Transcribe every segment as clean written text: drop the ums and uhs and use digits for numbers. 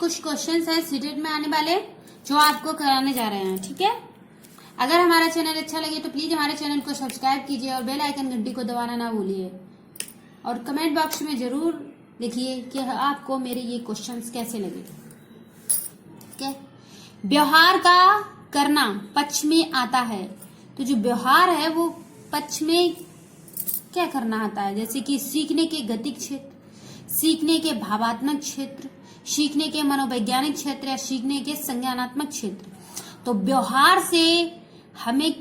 कुछ क्वेश्चंस हैं सीटेट में आने वाले जो आपको कराने जा रहे हैं, ठीक है। अगर हमारा चैनल अच्छा लगे तो प्लीज हमारे चैनल को सब्सक्राइब कीजिए और बेल आइकन घंटी को दबाना ना भूलिए और कमेंट बॉक्स में जरूर लिखिए कि आपको मेरे ये क्वेश्चंस कैसे लगे, ठीक है। व्यवहार का करना पक्ष में आता है, तो जो व्यवहार है वो पक्ष में क्या करना आता है, जैसे कि सीखने के गतिक क्षेत्र, सीखने के भावात्मक क्षेत्र, सीखने के मनोवैज्ञानिक क्षेत्र या सीखने के संज्ञानात्मक क्षेत्र। तो व्यवहार से हमें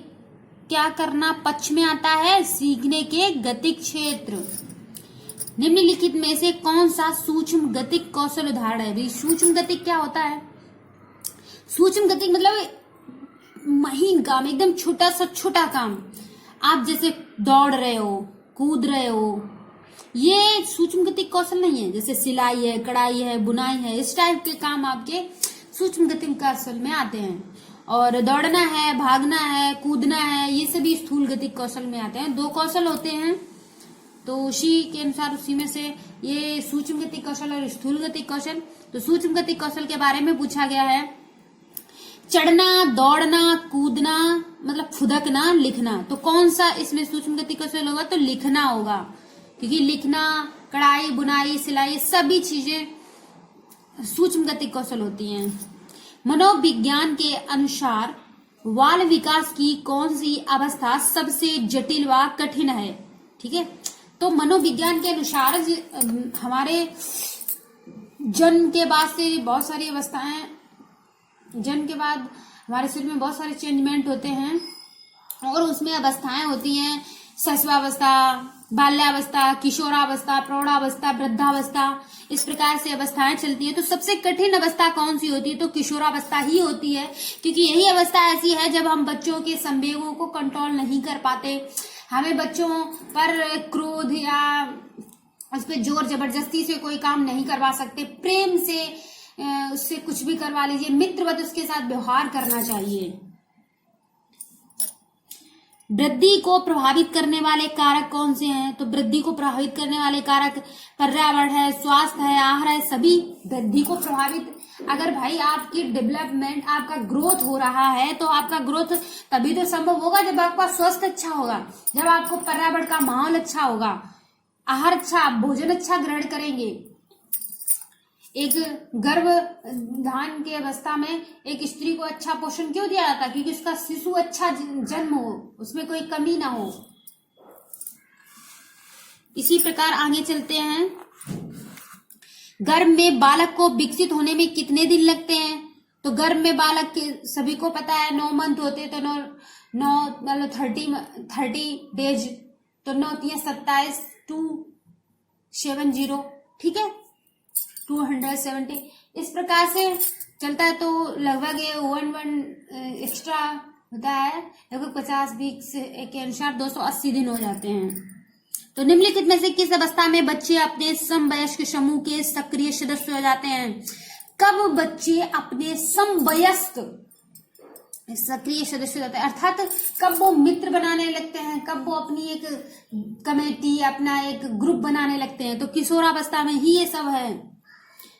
क्या करना पक्ष में आता है, सीखने के गतिक क्षेत्र। निम्नलिखित में से कौन सा सूक्ष्म गतिक कौशल उदाहरण है। भाई सूक्ष्म गतिक क्या होता है, सूक्ष्म गतिक मतलब महीन काम, एकदम छोटा सा छोटा काम। आप जैसे दौड़ रहे हो, कूद रहे हो, ये सूक्ष्म गतिक कौशल नहीं है। जैसे सिलाई है, कढ़ाई है, बुनाई है, इस टाइप के काम आपके सूक्ष्म गतिक कौशल में आते हैं। और दौड़ना है, भागना है, कूदना है, ये सभी स्थूल गतिक कौशल में आते हैं। 2 कौशल होते हैं, तो उसी के अनुसार उसी में से ये सूक्ष्म गतिक कौशल और स्थूल गतिक कौशल। तो सूक्ष्म गतिक कौशल के बारे में पूछा गया है, चढ़ना, दौड़ना, कूदना मतलब फुदकना, लिखना। तो कौन सा इसमें सूक्ष्म गतिक कौशल होगा, तो लिखना होगा, क्योंकि लिखना, कढ़ाई, बुनाई, सिलाई सभी चीजें सूक्ष्म गतिक कौशल होती हैं। मनोविज्ञान के अनुसार बाल विकास की कौन सी अवस्था सबसे जटिल व कठिन है, ठीक है। तो मनोविज्ञान के अनुसार हमारे जन्म के बाद से बहुत सारी अवस्थाएं, जन्म के बाद हमारे शरीर में बहुत सारे चेंजमेंट होते हैं और उसमें अवस्थाएं होती हैं, शैशवावस्था, बाल्यावस्था, किशोरावस्था, प्रौढ़ावस्था, वृद्धावस्था, इस प्रकार से अवस्थाएं चलती है। तो सबसे कठिन अवस्था कौन सी होती है, तो किशोरावस्था ही होती है, क्योंकि यही अवस्था ऐसी है जब हम बच्चों के संवेगों को कंट्रोल नहीं कर पाते। हमें बच्चों पर क्रोध या उस पर जोर जबरदस्ती से कोई काम नहीं करवा सकते, प्रेम से उससे कुछ भी करवा लीजिए, मित्रवत उसके साथ व्यवहार करना चाहिए। वृद्धि को प्रभावित करने वाले कारक कौन से हैं, तो वृद्धि को प्रभावित करने वाले कारक पर्यावरण है, स्वास्थ्य है, आहार है, सभी वृद्धि को प्रभावित। अगर भाई आपकी डेवलपमेंट, आपका ग्रोथ हो रहा है, तो आपका ग्रोथ तभी तो संभव होगा जब आपका स्वास्थ्य अच्छा होगा, जब आपको पर्यावरण का माहौल अच्छा होगा, आहार अच्छा, भोजन अच्छा ग्रहण करेंगे। एक गर्भधान की अवस्था में एक स्त्री को अच्छा पोषण क्यों दिया जाता है, क्योंकि उसका शिशु अच्छा जन्म हो, उसमें कोई कमी ना हो। इसी प्रकार आगे चलते हैं। गर्भ में बालक को विकसित होने में कितने दिन लगते हैं, तो गर्भ में बालक के सभी को पता है 9 मंथ होते, तो 9 30 डेज, तो 9 × 27 270, ठीक है, 270 इस प्रकार से चलता है। तो लगभग ये 1 एक्स्ट्रा होता है, लगभग 50 वीक के अनुसार 280 दिन हो जाते हैं। तो निम्नलिखित में से किस अवस्था में बच्चे अपने समवयस्क समूह के सक्रिय सदस्य हो जाते हैं। कब बच्चे अपने समवयस्क सक्रिय सदस्य होते हैं, अर्थात कब वो मित्र बनाने लगते हैं, कब वो अपनी एक कमेटी, अपना एक ग्रुप बनाने लगते हैं, तो किशोरावस्था में ही ये सब है।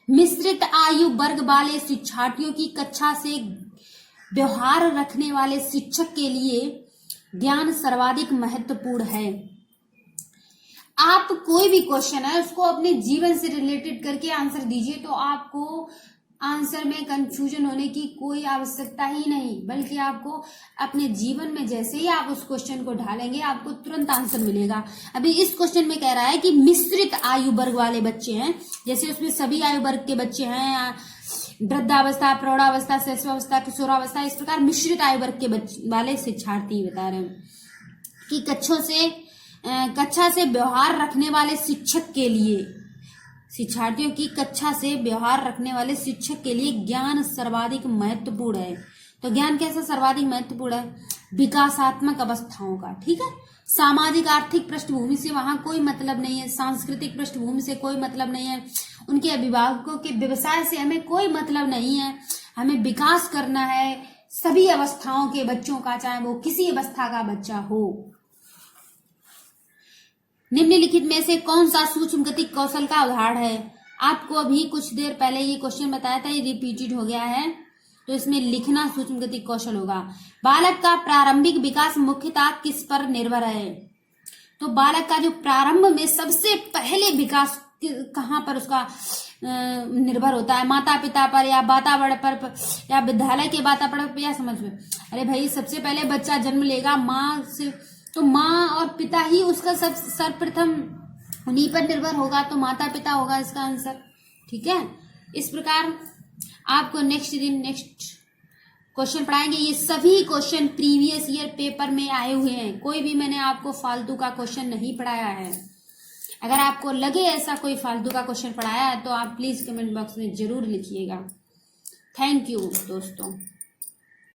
मिश्रित आयु वर्ग वाले शिक्षार्थियों की कक्षा से व्यवहार रखने वाले शिक्षक के लिए ज्ञान सर्वाधिक महत्वपूर्ण है। आप कोई भी क्वेश्चन है उसको अपने जीवन से रिलेटेड करके आंसर दीजिए, तो आपको आंसर में कंफ्यूजन होने की कोई आवश्यकता ही नहीं, बल्कि आपको अपने जीवन में जैसे ही आप उस क्वेश्चन को ढालेंगे आपको तुरंत आंसर मिलेगा। अभी इस क्वेश्चन में कह रहा है कि मिश्रित आयु वर्ग वाले बच्चे हैं, जैसे उसमें सभी आयु वर्ग के बच्चे हैं, वृद्धावस्था, प्रौढ़ावस्था, शैशवावस्था, किशोरावस्था, इस प्रकार मिश्रित आयु वर्ग के वाले शिक्षार्थी बता रहे हैं कि कक्षा से व्यवहार रखने वाले शिक्षक के लिए, शिक्षार्थियों की कक्षा से व्यवहार रखने वाले शिक्षक के लिए ज्ञान सर्वाधिक महत्वपूर्ण है। तो ज्ञान कैसा सर्वाधिक महत्वपूर्ण है, विकासात्मक अवस्थाओं का, ठीक है। सामाजिक आर्थिक पृष्ठभूमि से वहां कोई मतलब नहीं है, सांस्कृतिक पृष्ठभूमि से कोई मतलब नहीं है, उनके अभिभावकों के व्यवसाय से हमें कोई मतलब नहीं है। हमें विकास करना है सभी अवस्थाओं के बच्चों का, चाहे वो किसी अवस्था का बच्चा हो। निम्नलिखित में से कौन सा सूक्ष्म गतिक कौशल का उदाहरण है। आपको अभी कुछ देर पहले ये क्वेश्चन बताया था, ये रिपीटेड हो गया है, तो इसमें लिखना सूक्ष्म गति कौशल होगा। बालक का प्रारंभिक विकास मुख्यतः किस पर निर्भर है? तो बालक का जो प्रारंभ में सबसे पहले विकास कहाँ पर उसका निर्भर होता है? माता पिता पर, या वातावरण पर, या विद्यालय के वातावरण पर, या समझ में? अरे भाई, सबसे पहले बच्चा जन्म लेगा माँ से, तो माँ और पिता ही उसका सब सर्वप्रथम उन्हीं पर निर्भर होगा, तो माता पिता होगा इसका आंसर। ठीक है, इस प्रकार आपको नेक्स्ट दिन नेक्स्ट क्वेश्चन पढ़ाएंगे। ये सभी क्वेश्चन प्रीवियस ईयर पेपर में आए हुए हैं, कोई भी मैंने आपको फालतू का क्वेश्चन नहीं पढ़ाया है। अगर आपको लगे ऐसा कोई फालतू का क्वेश्चन पढ़ाया है तो आप प्लीज कमेंट बॉक्स में जरूर लिखिएगा। थैंक यू दोस्तों।